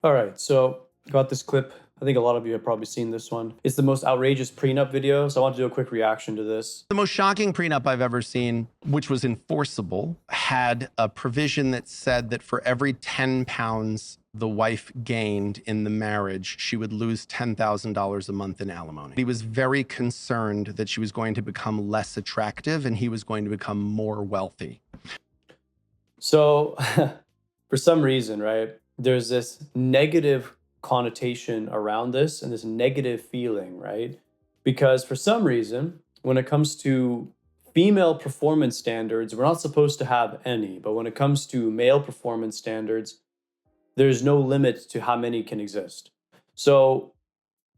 All right, so got this clip. I think a lot of you have probably seen this one. It's the most outrageous prenup video, so I want to do a quick reaction to this. The most shocking prenup I've ever seen, which was enforceable, had a provision that said that for every 10 pounds the wife gained in the marriage, she would lose $10,000 a month in alimony. He was very concerned that she was going to become less attractive and he was going to become more wealthy. So, for some reason, right, there's this negative connotation around this and this negative feeling, right? Because for some reason, when it comes to female performance standards, we're not supposed to have any, but when it comes to male performance standards, there's no limit to how many can exist. So,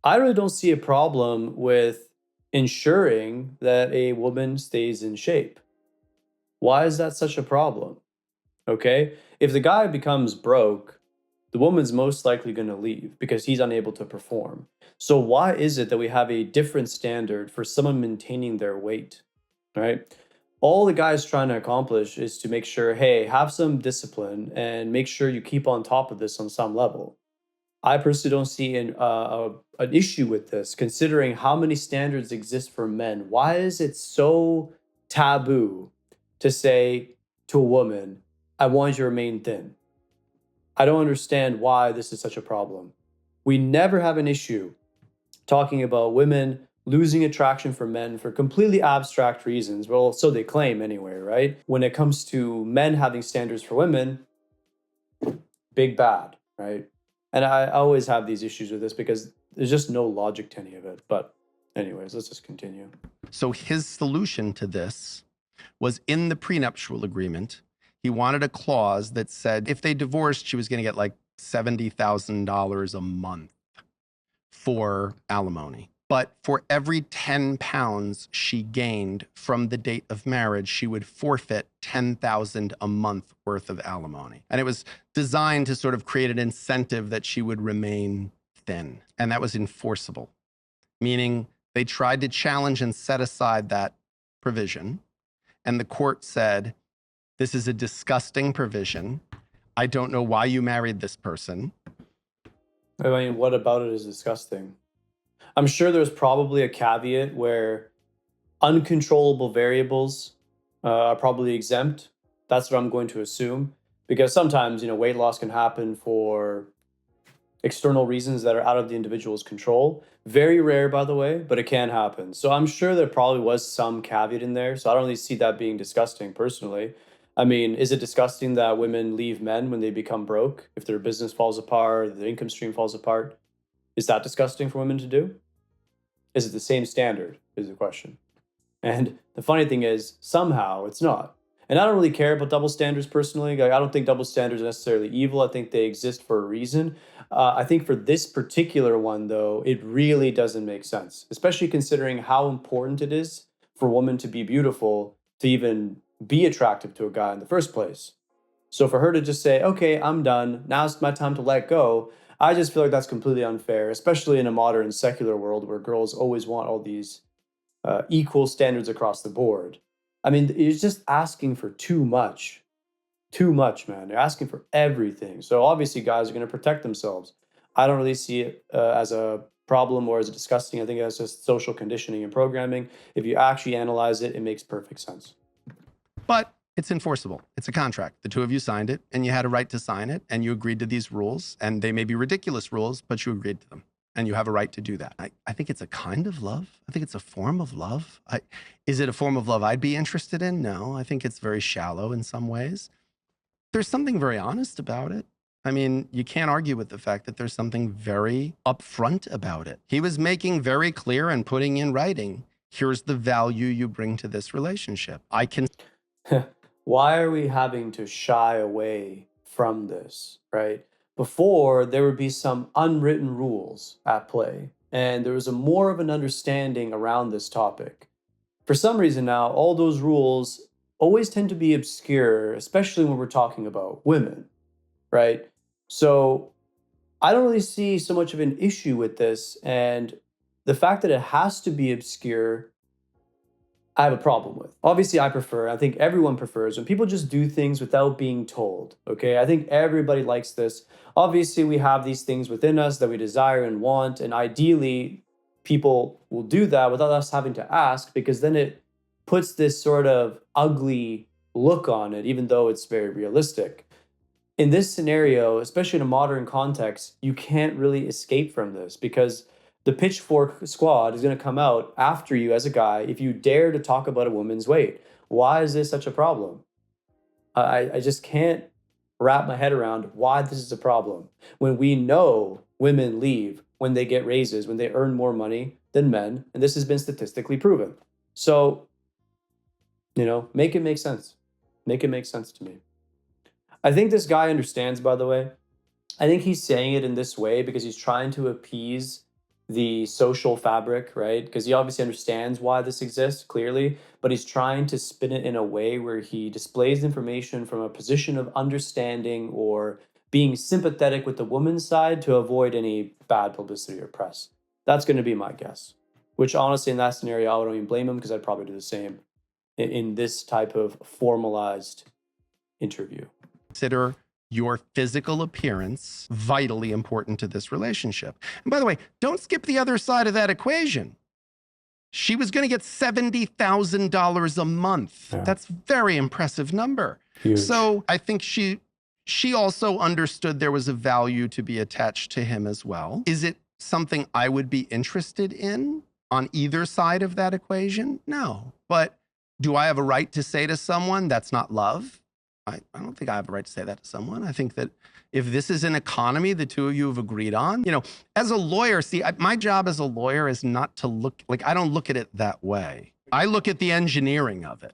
I really don't see a problem with ensuring that a woman stays in shape. Why is that such a problem? Okay. If the guy becomes broke, the woman's most likely going to leave because he's unable to perform. So, why is it that we have a different standard for someone maintaining their weight? Right? All the guy's trying to accomplish is to make sure, hey, have some discipline and make sure you keep on top of this on some level. I personally don't see an issue with this, considering how many standards exist for men. Why is it so taboo to say to a woman, I want you to remain thin? I don't understand why this is such a problem. We never have an issue talking about women losing attraction for men for completely abstract reasons. Well, so they claim anyway, right? When it comes to men having standards for women, big bad, right? And I always have these issues with this because there's just no logic to any of it. But anyways, let's just continue. So his solution to this was in the prenuptial agreement. He wanted a clause that said if they divorced, she was going to get like $70,000 a month for alimony. But for every 10 pounds she gained from the date of marriage, she would forfeit 10,000 a month worth of alimony. And it was designed to sort of create an incentive that she would remain thin. And that was enforceable, meaning they tried to challenge and set aside that provision. And the court said, this is a disgusting provision. I don't know why you married this person. I mean, what about it is disgusting? I'm sure there's probably a caveat where uncontrollable variables are probably exempt. That's what I'm going to assume. Because sometimes, weight loss can happen for external reasons that are out of the individual's control. Very rare, by the way, but it can happen. So I'm sure there probably was some caveat in there. So I don't really see that being disgusting personally. I mean, is it disgusting that women leave men when they become broke? If their business falls apart, their income stream falls apart? Is that disgusting for women to do? Is it the same standard? Is the question. And the funny thing is, somehow it's not. And I don't really care about double standards personally. Like, I don't think double standards are necessarily evil. I think they exist for a reason. I think for this particular one, though, it really doesn't make sense, especially considering how important it is for a woman to be beautiful to even be attractive to a guy in the first place. So for her to just say, okay, I'm done, now it's my time to let go, I just feel like that's completely unfair, especially in a modern secular world where girls always want all these equal standards across the board. I mean, it's just asking for too much. Too much, man. They're asking for everything. So obviously, guys are going to protect themselves. I don't really see it as a problem or as a disgusting. I think that's just social conditioning and programming. If you actually analyze it, it makes perfect sense. But it's enforceable. It's a contract. The two of you signed it, and you had a right to sign it, and you agreed to these rules. And they may be ridiculous rules, but you agreed to them, and you have a right to do that. I think it's a kind of love. I think it's a form of love. Is it a form of love I'd be interested in? No, I think it's very shallow in some ways. There's something very honest about it. I mean, you can't argue with the fact that there's something very upfront about it. He was making very clear and putting in writing, here's the value you bring to this relationship. I can. Why are we having to shy away from this, right? Before, there would be some unwritten rules at play, and there was a more of an understanding around this topic. For some reason now, all those rules always tend to be obscure, especially when we're talking about women, right? So I don't really see so much of an issue with this. And the fact that it has to be obscure I have a problem with. Obviously, I think everyone prefers when people just do things without being told. Okay. I think everybody likes this. Obviously, we have these things within us that we desire and want. And ideally, people will do that without us having to ask, because then it puts this sort of ugly look on it, even though it's very realistic. In this scenario, especially in a modern context, you can't really escape from this, because the pitchfork squad is going to come out after you as a guy if you dare to talk about a woman's weight. Why is this such a problem? I just can't wrap my head around why this is a problem when we know women leave when they get raises, when they earn more money than men. And this has been statistically proven. So, make it make sense. Make it make sense to me. I think this guy understands, by the way. I think he's saying it in this way because he's trying to appease the social fabric, right? Because he obviously understands why this exists clearly, but he's trying to spin it in a way where he displays information from a position of understanding or being sympathetic with the woman's side to avoid any bad publicity or press. That's going to be my guess. Which honestly, in that scenario, I don't even blame him, because I'd probably do the same in this type of formalized interview. Consider your physical appearance vitally important to this relationship. And by the way, don't skip the other side of that equation. She was going to get $70,000 a month. Yeah. That's a very impressive number. Huge. So I think she also understood there was a value to be attached to him as well. Is it something I would be interested in on either side of that equation? No. But do I have a right to say to someone that's not love? I don't think I have a right to say that to someone. I think that if this is an economy the two of you have agreed on, as a lawyer, see, my job as a lawyer is not to look like, I don't look at it that way. I look at the engineering of it.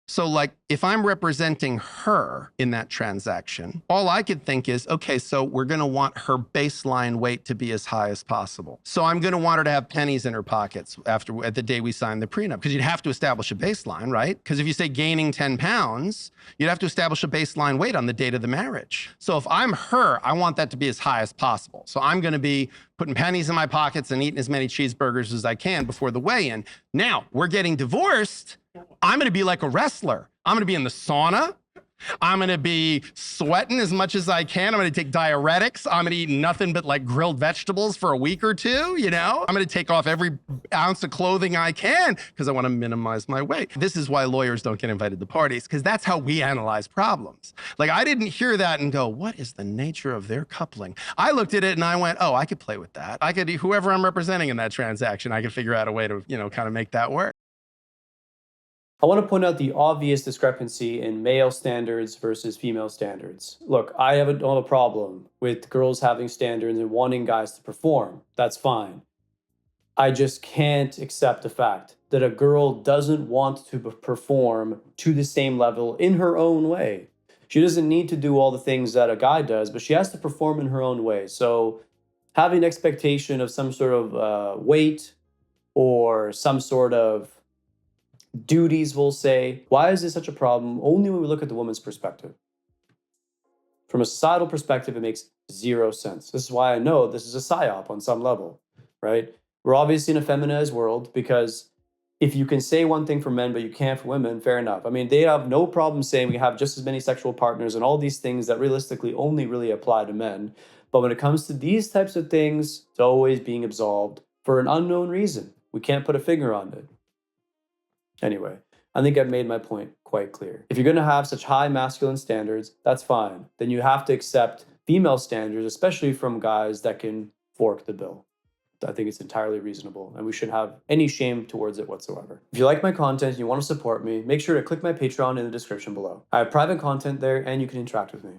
So like, if I'm representing her in that transaction, all I could think is, okay, so we're going to want her baseline weight to be as high as possible. So I'm going to want her to have pennies in her pockets at the day we sign the prenup, because you'd have to establish a baseline, right? Because if you say gaining 10 pounds, you'd have to establish a baseline weight on the date of the marriage. So if I'm her, I want that to be as high as possible. So I'm going to be putting pennies in my pockets and eating as many cheeseburgers as I can before the weigh-in. Now, we're getting divorced. I'm going to be like a wrestler. I'm going to be in the sauna. I'm going to be sweating as much as I can. I'm going to take diuretics. I'm going to eat nothing but like grilled vegetables for a week or two, I'm going to take off every ounce of clothing I can because I want to minimize my weight. This is why lawyers don't get invited to parties, because that's how we analyze problems. Like, I didn't hear that and go, what is the nature of their coupling? I looked at it and I went, oh, I could play with that. I could, whoever I'm representing in that transaction, I could figure out a way to, kind of make that work. I want to point out the obvious discrepancy in male standards versus female standards. Look, I don't have a problem with girls having standards and wanting guys to perform. That's fine. I just can't accept the fact that a girl doesn't want to perform to the same level in her own way. She doesn't need to do all the things that a guy does, but she has to perform in her own way. So having an expectation of some sort of weight or some sort of duties, we'll say, why is this such a problem? Only when we look at the woman's perspective. From a societal perspective, it makes zero sense. This is why I know this is a psyop on some level, right? We're obviously in a feminized world, because if you can say one thing for men, but you can't for women, fair enough. I mean, they have no problem saying we have just as many sexual partners and all these things that realistically only really apply to men. But when it comes to these types of things, it's always being absolved for an unknown reason. We can't put a finger on it. Anyway, I think I've made my point quite clear. If you're going to have such high masculine standards, that's fine. Then you have to accept female standards, especially from guys that can fork the bill. I think it's entirely reasonable, and we shouldn't have any shame towards it whatsoever. If you like my content and you want to support me, make sure to click my Patreon in the description below. I have private content there, and you can interact with me.